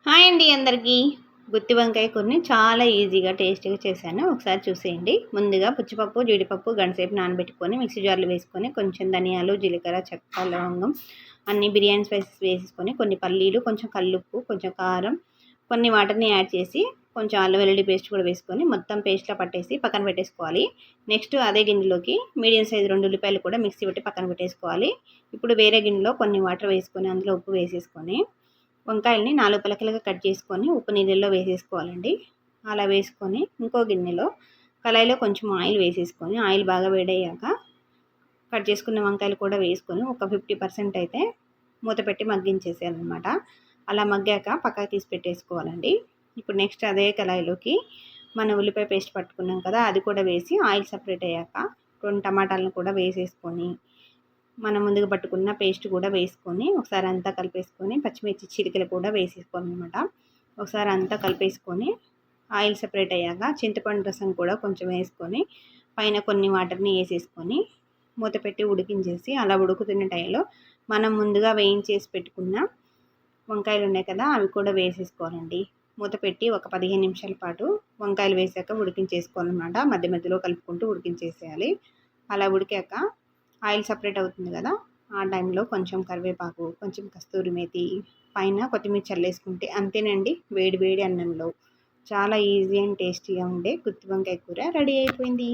Hi అండి అందరికీ. గుత్తి వంకాయ కూరని చాలా ఈజీగా టేస్టీగా చేశాను. ఒకసారి చూసేయండి. ముందుగా పుచ్చిపప్పు, జీడిపప్పు గంటసేపు నానబెట్టుకొని మిక్సీ జార్లో వేసుకొని కొంచెం ధనియాలు, జీలకర్ర, చెక్క, లవంగం అన్ని బిర్యానీ స్పైసెస్ వేసేసుకొని కొన్ని పల్లీలు, కొంచెం కల్లుప్పు, కొంచెం కారం, కొన్ని వాటర్ని యాడ్ చేసి కొంచెం అల్లం వెల్లుల్లి పేస్ట్ కూడా వేసుకొని మొత్తం పేస్ట్లా పట్టేసి పక్కన పెట్టేసుకోవాలి. నెక్స్ట్ అదే గిన్నెలోకి మీడియం సైజు 2 ఉల్లిపాయలు కూడా మిక్సీ పెట్టి పక్కన పెట్టేసుకోవాలి. ఇప్పుడు వేరే గిన్నెలో కొన్ని వాటర్ వేసుకొని అందులో ఉప్పు వేసేసుకొని వంకాయలని 4 పలకలుగా కట్ చేసుకొని ఉప్పు నీళ్ళల్లో వేసేసుకోవాలండి. అలా వేసుకొని ఇంకో గిన్నెలో కళాయిలో కొంచెం ఆయిల్ వేసేసుకొని ఆయిల్ బాగా వేడయ్యాక కట్ చేసుకున్న వంకాయలు కూడా వేసుకొని ఒక 50% అయితే మూత పెట్టి మగ్గించేసేయాలన్నమాట. అలా మగ్గాక పక్కకు తీసి పెట్టేసుకోవాలండి. ఇప్పుడు నెక్స్ట్ అదే కళాయిలోకి మన ఉల్లిపాయ పేస్ట్ పట్టుకున్నాం కదా, అది కూడా వేసి ఆయిల్ సపరేట్ అయ్యాక 2 టమాటాలను కూడా వేసేసుకొని మనం ముందుగా పట్టుకున్న పేస్ట్ కూడా వేసుకొని ఒకసారి అంతా కలిపేసుకొని పచ్చిమిర్చి చిటికెలు కూడా వేసేసుకోవాలన్నమాట. ఒకసారి అంతా కలిపేసుకొని ఆయిల్ సెపరేట్ అయ్యాక చింతపండు రసం కూడా కొంచెం వేసుకొని పైన కొన్ని వాటర్ని వేసేసుకొని మూత పెట్టి ఉడికించేసి అలా ఉడుకుతున్న టైంలో మనం ముందుగా వేయించేసి పెట్టుకున్న వంకాయలు ఉన్నాయి కదా, అవి కూడా వేసేసుకోవాలండి. మూత పెట్టి ఒక 15 నిమిషాల పాటు వంకాయలు వేసాక ఉడికించేసుకోవాలన్నమాట. మధ్య మధ్యలో కలుపుకుంటూ ఉడికించేసేయాలి. అలా ఉడికాక ఆయిల్ సపరేట్ అవుతుంది కదా, ఆ టైంలో కొంచెం కరివేపాకు, కొంచెం కస్తూరి మేతి, పైన కొత్తిమీర చల్లేసుకుంటే అంతేనండి. వేడి వేడి అన్నంలో చాలా ఈజీ అండ్ టేస్టీగా ఉండే గుత్తి వంకాయ కూర రెడీ అయిపోయింది.